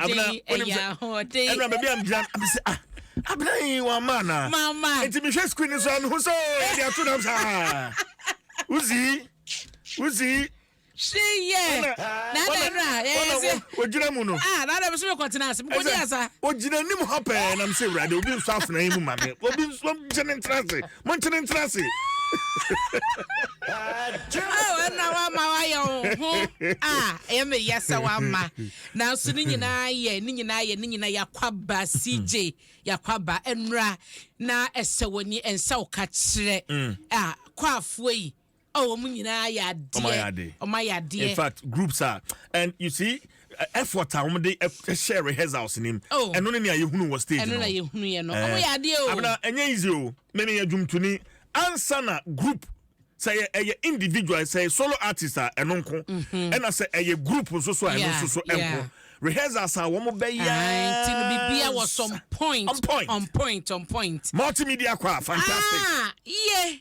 Enra baby am jam am say abna one man mama enti me hwe screen so am so e dia to nam sa uzi she na yes ojina mu no na dem so me continence mo go dia sa ojina nim happen am say brother obi nso afna yi mu ma me obi nso chene ntrase mo chene ntrase na wa ma wa yo e me yesa wa ma na so ni nyina yakwaba CJ yakwaba enra na esewoni ensa o ka kire kwafo yi mu nyina ya de in fact groups are and you see effort they share rehearsals in him and only near you was stage and no you no ya de o abna enye easy o me me adwumtuni answer na group say a individual say solo artist enonko and I say a group so enko rehearsals are one be ya till bibia was on point multimedia kwa fantastic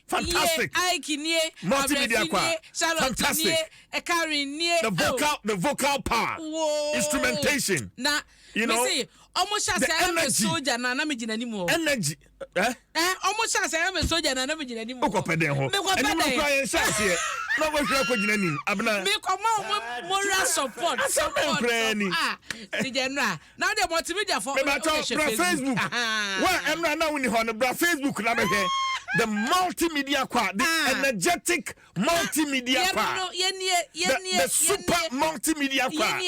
fantastic I kinie multimedia kwa fantastic the vocal power instrumentation na you know almost as I am a soldier na me gina ni mo energy almost as I am a soldier na me gina ni mo ko pede ho eni mo kwa yen chance no go hwe ko gina ni abna me ko moral support the general now the multimedia for Facebook wa emra na woni ho no bra Facebook na me hwe the multimedia kwa the energetic multimedia kwa the super multimedia kwa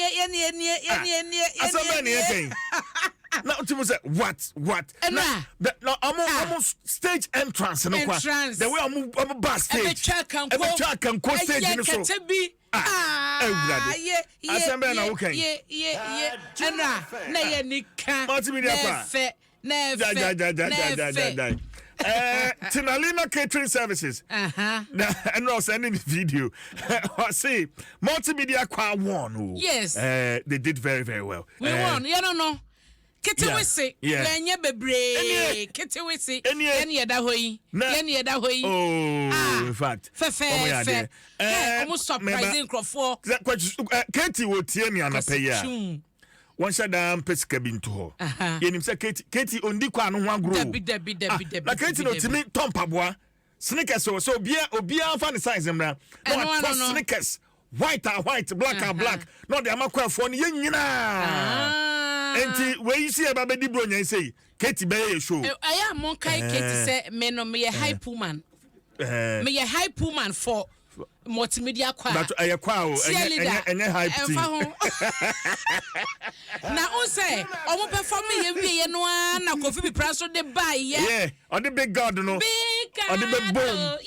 now to say what now almost stage entrance no kwa the way I'm bar stage can go stage no so asembe na okay na ye nika multimedia kwa Tinalina Catering Services. And also sending the video. I see multimedia kwa won. Yes. They did very, very well. We won. You don't know. Kete wese. Yenye bebre. Kete wese. Yenye da hoyi. Yenye da hoyi. Oh, in fact. Fe. Almost surprising crofo. Katie wo tie me anape ya. One shot down pesca binto ho. Yenim say Katie ondi kwa no ho agro. Debi. Na Katie no timi Tom Paboa. Sneakers so obia fa ne size mra. No sneakers. White are white, black are black. No dey amakwa fo no nyina. Enti we you see aba bedi bro nyan say Katie be ye show. Aya mon kai Katie say me no me hype woman. Me ye hype woman for multimedia kwa but ayekwa o enye hype team na o say omo perform ye wie no na Kofi bi praso de buy yeah on the big god no on the big boom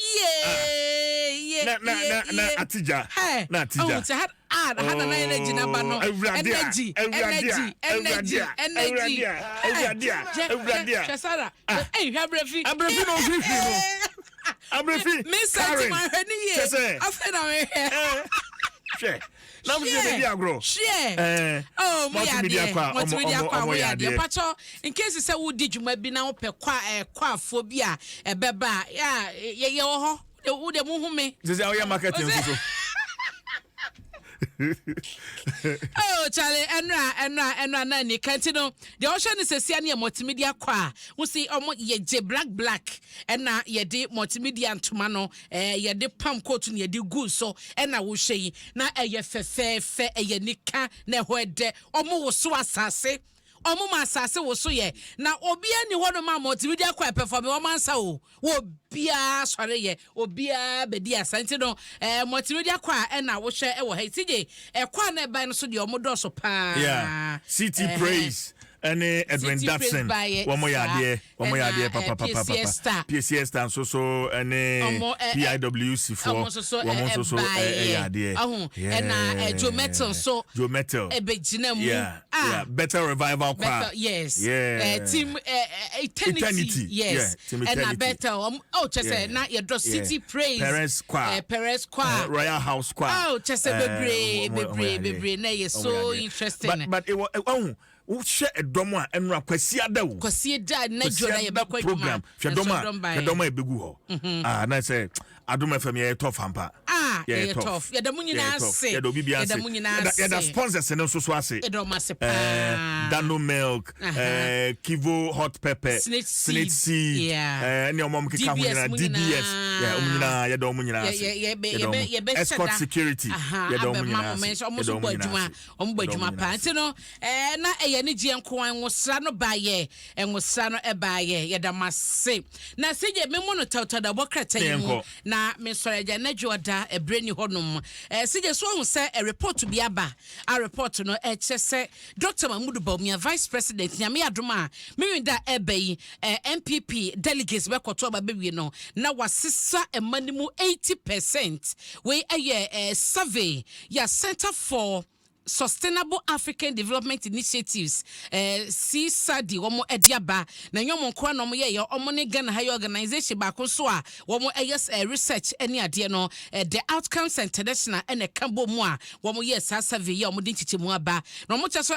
na atija oh say had na energy na ba no energy chesara eh abrefi no fifi no Abrefi, Miss Santi, my honey, after now, share. Now we be agro. Share. Oh, multimedia kwa. Pacho, in case you say we did you maybe now pe kwa phobia e beba. Yeah, ye ho. Wo de mu hu me. This is our marketing so. Oh, Charlie, Enra, Nani, Cantino. The ocean is a senior multimedia qua. We see almost ye black, and now ye de multimedia and Tumano, ye de pump coat and ye do good so, and I will say, now a ye fe, a ye nika, ne wede, almost so assassin. Omo masase wo so ye na obia ni hono ma multimedia kwa perform wo mansa o obia sore ye obia bedi asante no multimedia kwa na wo hwe e wo ha tije kwa na ban no so de omo do so pa yeah city praise any Edwin Datson one more yade papa PCS star so any PIWC for one more so yade and Joe Metal e begina mu yeah better revival choir yes team eternity yes and better chese na your do city praise Perez choir Royal House choir chese bebre na you so interesting but it wo share edom a enra kwasi ada wo kwasi da na jona ye bakwa program hwedom a ebegu ho na say Adom FM ye tough ampa yeah tough yeah the munina say yeah do bibia say yeah the sponsors no so ase Dano milk Kivo hot pepper Snitch seed yeah any omom keka ho nyina DBS yeah omnyina yeah do omnyina yeah escort security yeah do omnyina ombadwuma pa nti no na eye ne gie nko an wosra no baye enwosra no ebaye yeah da mase na seje memo no tawtada bokrata yimu na me soreja na joda ebreni honum seje so hu se a report bi aba a report no chese Dr. Mahmoud Bawumia vice president nyame adoma me da ebayi MPP delegates be koto aba bewie no na wasisa emanimu 80% we survey ya Center for Sustainable African Development Initiatives CSADI womo ediaba na nyomo kwa no mo ye omo ne Ghana high organization ba ko so a womo research any ade no the outcomes international and kambo mu a womo ye sa survey ye omo din chichemu aba na omo chaso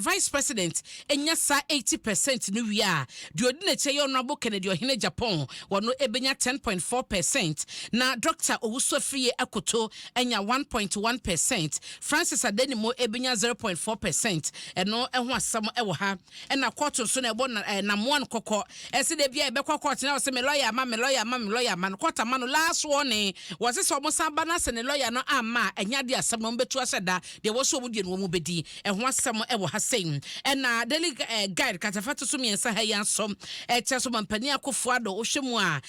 vice president enya sa 80% no wi a de odi na che ye honorable Kennedy Ohene Japan wono ebenya 10.4% na Dr. Owusu Akoto enya 1.1%. Francis Adeni mo ebenya 0.4% eno eho asam ewo ha ena court so na ebo na moan kokko ese de bia ebe court na se me lawyer ma court ma no last warning was se so mo samba na se ne lawyer no ama enya de asam no betu aseda de wo so mo die no mo bedi eho asam ewo ha sen ena daily guide katafato so miensa ha yansom cheso mampani akofo ado wo hwemu a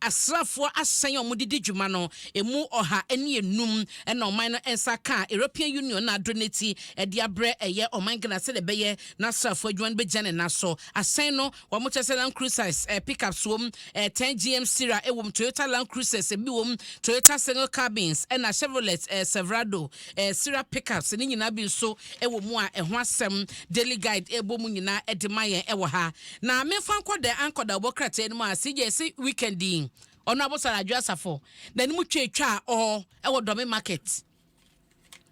asrafo asen omo didi dwuma no emu oha ene enum ena oman no ensa ka European Union na donate diabre eye oman Ghana se de beye na srafo adwan be jane na so asen no wo mo chese Land Cruisers pickups wom 10 GM Sierra ewom Toyota Land Cruisers bi wom Toyota single cabins na Chevrolet Silverado Sierra pickups ni nyina bi so ewo mu a eho asem daily guide ebo mu nyina edemaye ewo ha na mefa nkode ankoda bokrata ni mu a CJC weekending ono abosara adwasafo na ni mu twetwa ewo dome market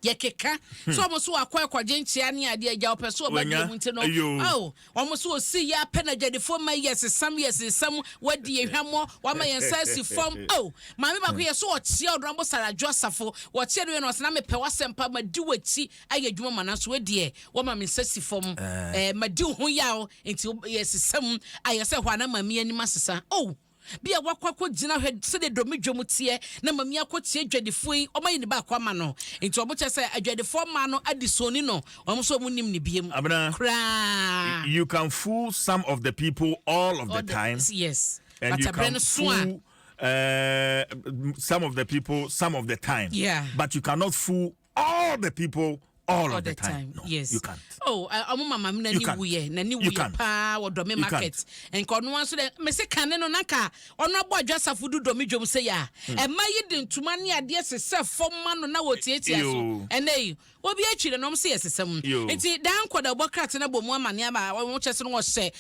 yekeka so omoso akwa nchia ne ade agya opeso obadi mu nti no omoso osi ya penagedefo ma yes sam wadi ehwamo wama yensasi form maame ba ko yeso ochie odrambo sara Josafo wochie no na mepe wasempa madi wachi ayadwuma mananso wadie wama mensasi form madi hu yawo nti yesam ayese hwana mami ani masesa bia wakwakwo gina hwe se de domidwom tie na mami akotie adwadefo yi omayi ne ba kwama no enti oboche se adwadefo ma no adisoni no omso munim ne biem you can fool some of the people all of the time yes and but you can fool some of the people some of the time but you cannot fool all the people all of the time. No, yes, you can't. Mama na ni wuye na ni wuye pa wo dome market enko no anso de me se kan no naka ono abo adwasafo du dome dwom se ya e ma yi de ntuma ne ade sese fom ma no na wo tietia so enei obi atwire no se yesesam enti dan koda bokrat na bomu amane aba wo chese no wo se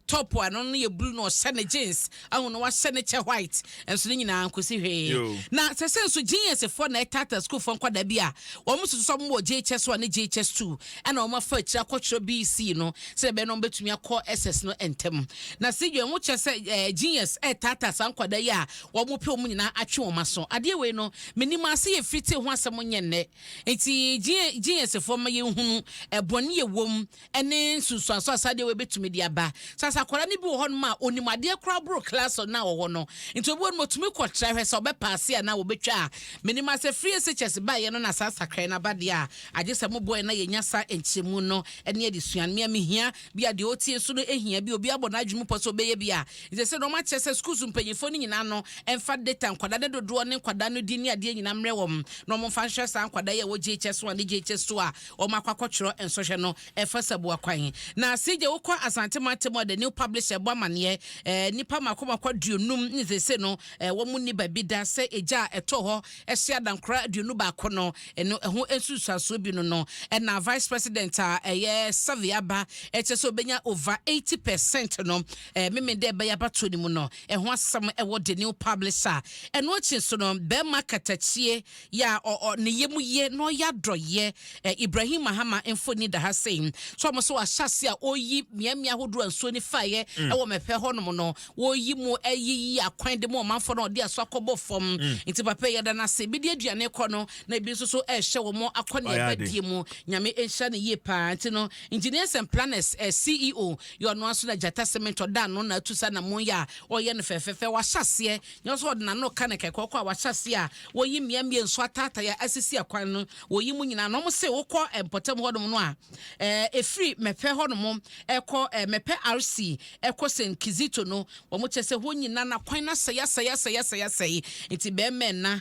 top ano no ye blue no se ne jeans ahu no wa se ne che white enso nyina ankosi hwe na sese nso jeans for na tata school for koda bia wo musu so mo JHS 1 ne JHS 2 ana o ma fa kira kwotro BC no se be no betumi akọ SS no entem na sigwe wo chese jeans tata san koda ya wo mo pe o mu nyina atwe o maso ade we no menima ase ye frite ho asem nyenne enti jeans for ma ye hunu ebone ye wom ene nsusuaso asade we betumi dia ba sasa kwara ni bi wo ho no ma onimade kra bro class na wo no enti obo no motumi kwotra hwe so be pass ya na wo betwa menima ase free SHS ba ye no na sasa kra na ba dia agese mo boy na ye nyasa enchemu no ene ye disuan me hia bia de otie so no ehia bi obi abona adwumu poso be ye bia ite se no ma chese schools mpanyifo ni nyina no emfa data nkwada de dodo ne nkwada no di ni ade nyina mre wom no mo fa hwe sa nkwada ye wo JHS 1 ne JHS 2 a o makwakwotro ensohwe no efa sabu akwan na sije wo kwa asante matemo the new publisher bamane nipa makomakwa duonum ni se no wo mu ni babida se eja eto ho ehia dankra duonu ba ko no eno ho ensusuaso Tribune no and na Vice President Saviaba so benya over 80% no me de be yabato ni mu no ho asam wo the new publisher and watching so no be makatachie ya ne yemu ye no ya doye Ibrahim Mahama enfoni da ha saying so mo so ahyase a oyi miamia hodo anso ni faye wo mepe ho no no wo yi mu ayi akwan de mo manfo no de aso akobo fom nti papa ya da na se bi de aduane kɔ no na bi so so hye wo mo akɔne abadie mu nyame enhya ne ye pa nti no engineers and planners CEO you no aso na jata cement da no na tusa na mo ya oye no fefefe wa hyase nyo so na no ka ne kekɔ kɔ wa hyase a wo yi miamia nso atata ya asisi akwan no wo yi mu nyina no mo se wo kɔ empotem ho no a efri mepe ho no mo ekɔ mepe RC ekɔ sen kizito no wo mo chese ho nyina na kwan na saya nti be men na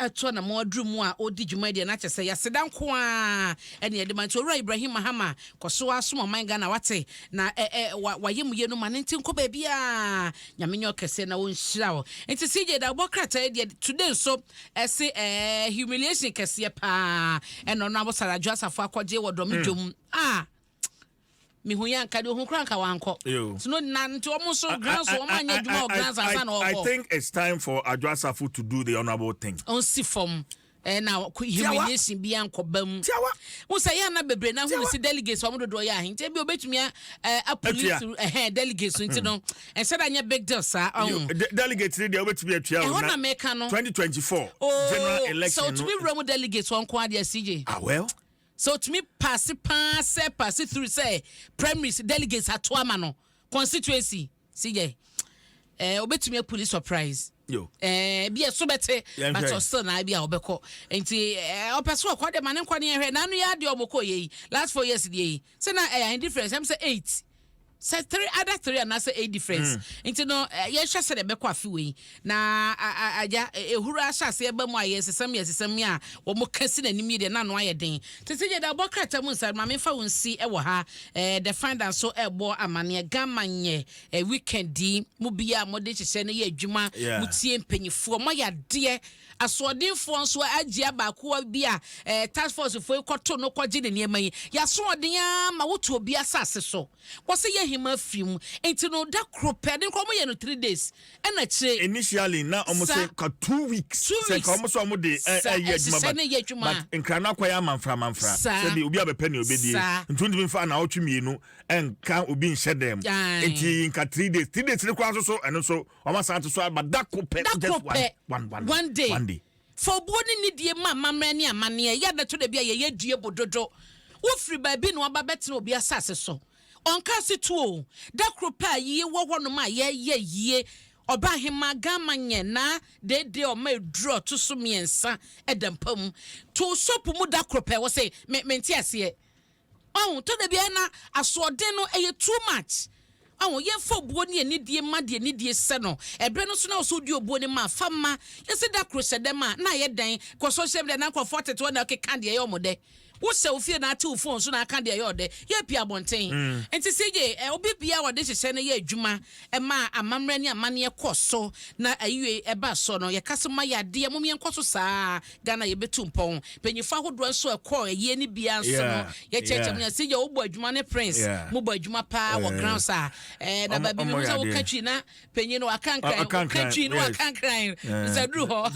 ato na mo adru mu a odi dwuma de na chese ya sedan ko a ene ye de man tora Ibrahim Mahama koso aso man Ghana wate na wayem ye no man nti nko ba bia nyame nyo kese na won hyira wo nti CJ da bokrata de today so ese humiliation kese pa eno na abosara Dwaso akwaje wodom dwom mi huya nka de hu kran ka wanko so na nti omo so grand so omo anya dwuma o grand asa na obo I think it's time for Dwaso to do the honorable thing on si form na humiliation bi ankobam wo say ya na bebre na hu si delegates omo dodo ya nti bi obetumi a police delegates nti no and said anya big deal sir delegates dey obetumi atua na 2024 general election so to be room delegates on kwa dia CJ well so to me pass through say primaries delegates atoama no constituency CJ obetumi a police surprise yo bia so bete but still na bia obekọ enti opeso akwa de mane nkwane hwe na no ya de omokọ ye last 4 years dey say na difference am say 8 say 3 other 3 and say 8 difference into no ye hwe se de bekọ afiwe na aja ehuru ahyase eba mu aye sesam a wo mo kasi na nimi de na no aye den tete je da bokrata mu nsa ma me fa wonsi e wo ha the finder so ebo amane gamanye weekend di mu bia mo de hye ne ye adwuma mu tie mpanyifo mo ya de asodinfo nso agia baako bia task force fo ekoto no kwaje ne niema yi ya soden ma woto obi asase so wo se ye hima film enti no da krope de nko mo ye no 3 days na kire initially na almost say 2 weeks say ko almost almost de ye adwuma but nkrana kwa ya manfra say de obi abepe ne obedie ntundi mi fa na otwemienu enka obi nhye dem enti nka 3 days ne kwa so eno so o ma san to so but da krope just one day for boni ni die mamre ni amane ya da to de bia ye due bododo wo free ba bi no aba betene obi asase so onka situo da kropa yi wo ho no ma ye oba hema gamanye na de o ma draw to so miensa edampam to sopu mu da kropa wo say menti ase to de bia na asode no too much ye fo buo ni anidie ma de anidie se no ebre no so na so di obuo ni ma fama ye se da krose dem na ye dan ko social media na ko 42 na ke kan de ye omode wo se ofie na ate phone so na kan de ye ode ye pia bonten enti seje obi bia wo de hye ne ye adwuma ma amamre ni amane koso na ayiwe eba so no ye kasema ya de mo mien koso saa Ghana ye betu mpon penyifa hodo so ekọ ye ni bia so no ye cheche mo seje wo bo adwuma ne prince mo bo adwuma pa wo ground saa na baby mo so wo katwi na penyi no akankran katwi no akankran se dru ho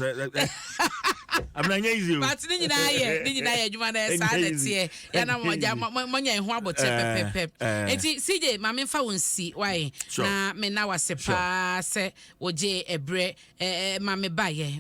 amanya easy but ni nyina ye adwuma na saa netie ya na monya ho abote pepepep enti CJ ma me fa wonsi why na me na wasepa se oje ebre ma me baye